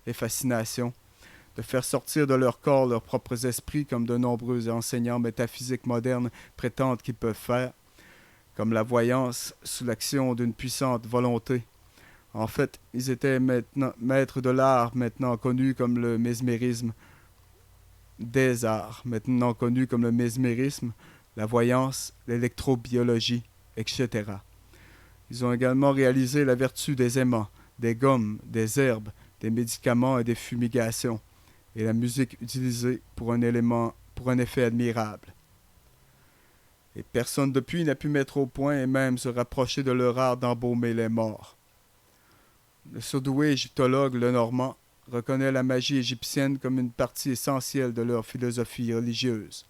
et fascination, de faire sortir de leur corps leurs propres esprits comme de nombreux enseignants métaphysiques modernes prétendent qu'ils peuvent faire, comme la voyance sous l'action d'une puissante volonté. En fait, ils étaient maintenant maîtres de l'art, maintenant connu comme le mesmérisme, des arts, maintenant connu comme le mesmérisme, la voyance, l'électrobiologie, etc. Ils ont également réalisé la vertu des aimants, des gommes, des herbes, des médicaments et des fumigations, et la musique utilisée pour un effet admirable. Et personne depuis n'a pu mettre au point et même se rapprocher de leur art d'embaumer les morts. Le surdoué égyptologue Lenormand reconnaît la magie égyptienne comme une partie essentielle de leur philosophie religieuse.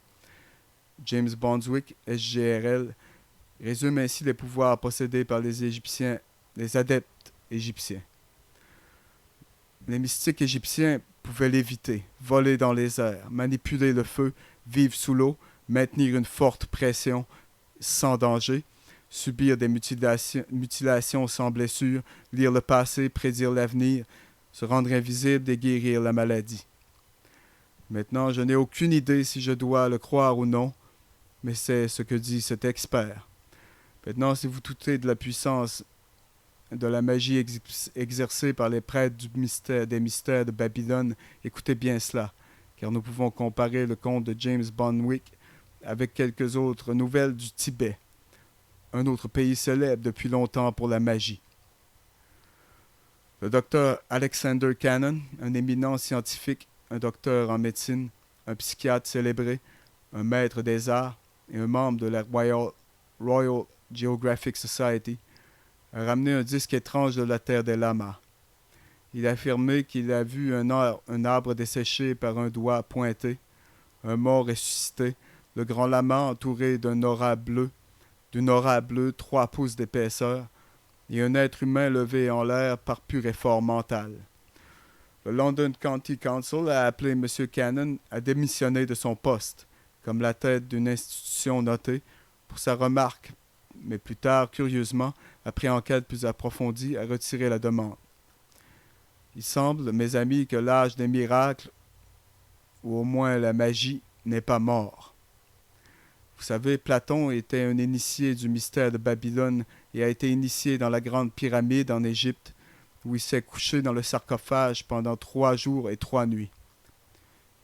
James Bondswick, SGRL, résume ainsi les pouvoirs possédés par les Égyptiens, les adeptes égyptiens. Les mystiques égyptiens pouvaient léviter, voler dans les airs, manipuler le feu, vivre sous l'eau, maintenir une forte pression sans danger, subir des mutilations sans blessure, lire le passé, prédire l'avenir, se rendre invisible et guérir la maladie. Maintenant, je n'ai aucune idée si je dois le croire ou non, mais c'est ce que dit cet expert. Maintenant, si vous doutez de la puissance de la magie exercée par les prêtres des mystères de Babylone, écoutez bien cela, car nous pouvons comparer le conte de James Bonwick avec quelques autres nouvelles du Tibet, un autre pays célèbre depuis longtemps pour la magie. Le docteur Alexander Cannon, un éminent scientifique, un docteur en médecine, un psychiatre célébré, un maître des arts et un membre de la Royal Geographic Society, a ramené un disque étrange de la terre des lamas. Il a affirmé qu'il a vu un arbre desséché par un doigt pointé, un mort ressuscité, le grand lama entouré d'une aura bleue 3 pouces d'épaisseur, et un être humain levé en l'air par pur effort mental. Le London County Council a appelé M. Cannon à démissionner de son poste, comme la tête d'une institution notée, pour sa remarque, mais plus tard, curieusement, après enquête plus approfondie, a retiré la demande. Il semble, mes amis, que l'âge des miracles, ou au moins la magie, n'est pas mort. Vous savez, Platon était un initié du mystère de Babylone et a été initié dans la grande pyramide en Égypte, où il s'est couché dans le sarcophage pendant 3 jours et 3 nuits.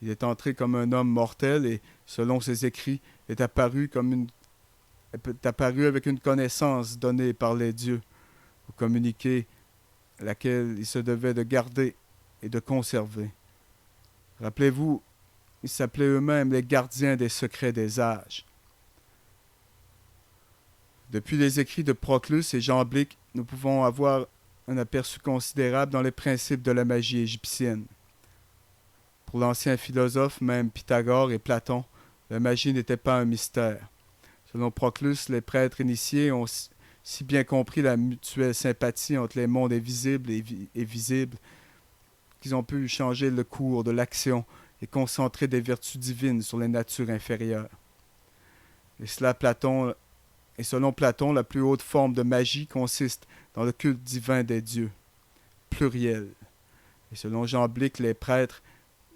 Il est entré comme un homme mortel et, selon ses écrits, est apparu avec une connaissance donnée par les dieux, ou communiquée, laquelle il se devait de garder et de conserver. Rappelez-vous, ils s'appelaient eux-mêmes les gardiens des secrets des âges. Depuis les écrits de Proclus et Jean Blick, nous pouvons avoir un aperçu considérable dans les principes de la magie égyptienne. Pour l'ancien philosophe, même Pythagore et Platon, la magie n'était pas un mystère. Selon Proclus, les prêtres initiés ont si bien compris la mutuelle sympathie entre les mondes invisibles et visibles qu'ils ont pu changer le cours de l'action et concentrer des vertus divines sur les natures inférieures. Et selon Platon, la plus haute forme de magie consiste dans le culte divin des dieux, pluriel. Et selon Jean Blick, les prêtres,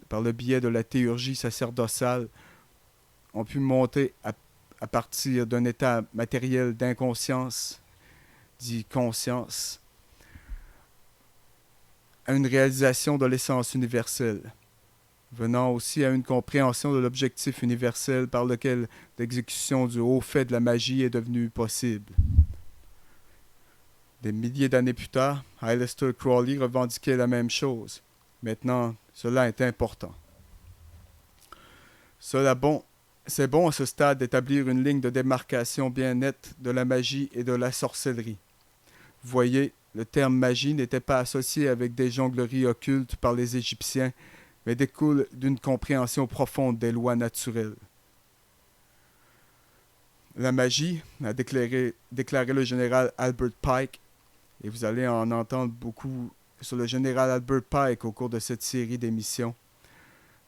par le biais de la théurgie sacerdotale, ont pu monter à partir d'un état matériel d'inconscience, dit conscience, à une réalisation de l'essence universelle, venant aussi à une compréhension de l'objectif universel par lequel l'exécution du haut fait de la magie est devenue possible. Des milliers d'années plus tard, Aleister Crowley revendiquait la même chose. Maintenant, cela est important. C'est bon à ce stade d'établir une ligne de démarcation bien nette de la magie et de la sorcellerie. Vous voyez, le terme magie n'était pas associé avec des jongleries occultes par les Égyptiens, mais découle d'une compréhension profonde des lois naturelles. La magie, a déclaré le général Albert Pike, et vous allez en entendre beaucoup sur le général Albert Pike au cours de cette série d'émissions.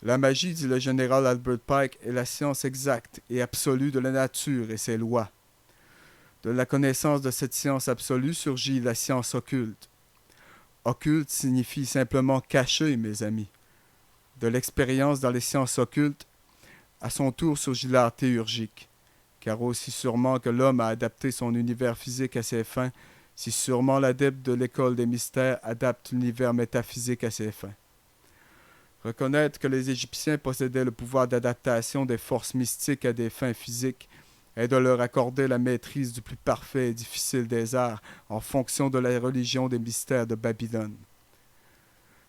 La magie, dit le général Albert Pike, est la science exacte et absolue de la nature et ses lois. De la connaissance de cette science absolue surgit la science occulte. Occulte signifie simplement caché, mes amis. De l'expérience dans les sciences occultes, à son tour surgit l'art théurgique. Car aussi sûrement que l'homme a adapté son univers physique à ses fins, si sûrement l'adepte de l'école des mystères adapte l'univers métaphysique à ses fins. Reconnaître que les Égyptiens possédaient le pouvoir d'adaptation des forces mystiques à des fins physiques est de leur accorder la maîtrise du plus parfait et difficile des arts en fonction de la religion des mystères de Babylone.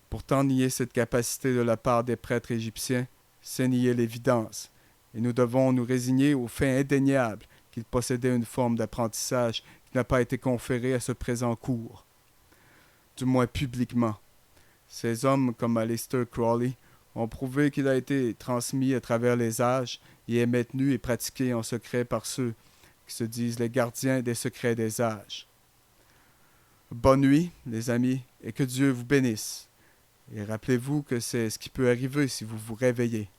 Pourtant, nier cette capacité de la part des prêtres égyptiens, c'est nier l'évidence, et nous devons nous résigner au fait indéniable qu'ils possédaient une forme d'apprentissage qui n'a pas été conférée à ce présent cours, du moins publiquement. Ces hommes, comme Aleister Crowley, ont prouvé qu'il a été transmis à travers les âges et est maintenu et pratiqué en secret par ceux qui se disent les gardiens des secrets des âges. Bonne nuit, les amis, et que Dieu vous bénisse. Et rappelez-vous que c'est ce qui peut arriver si vous vous réveillez.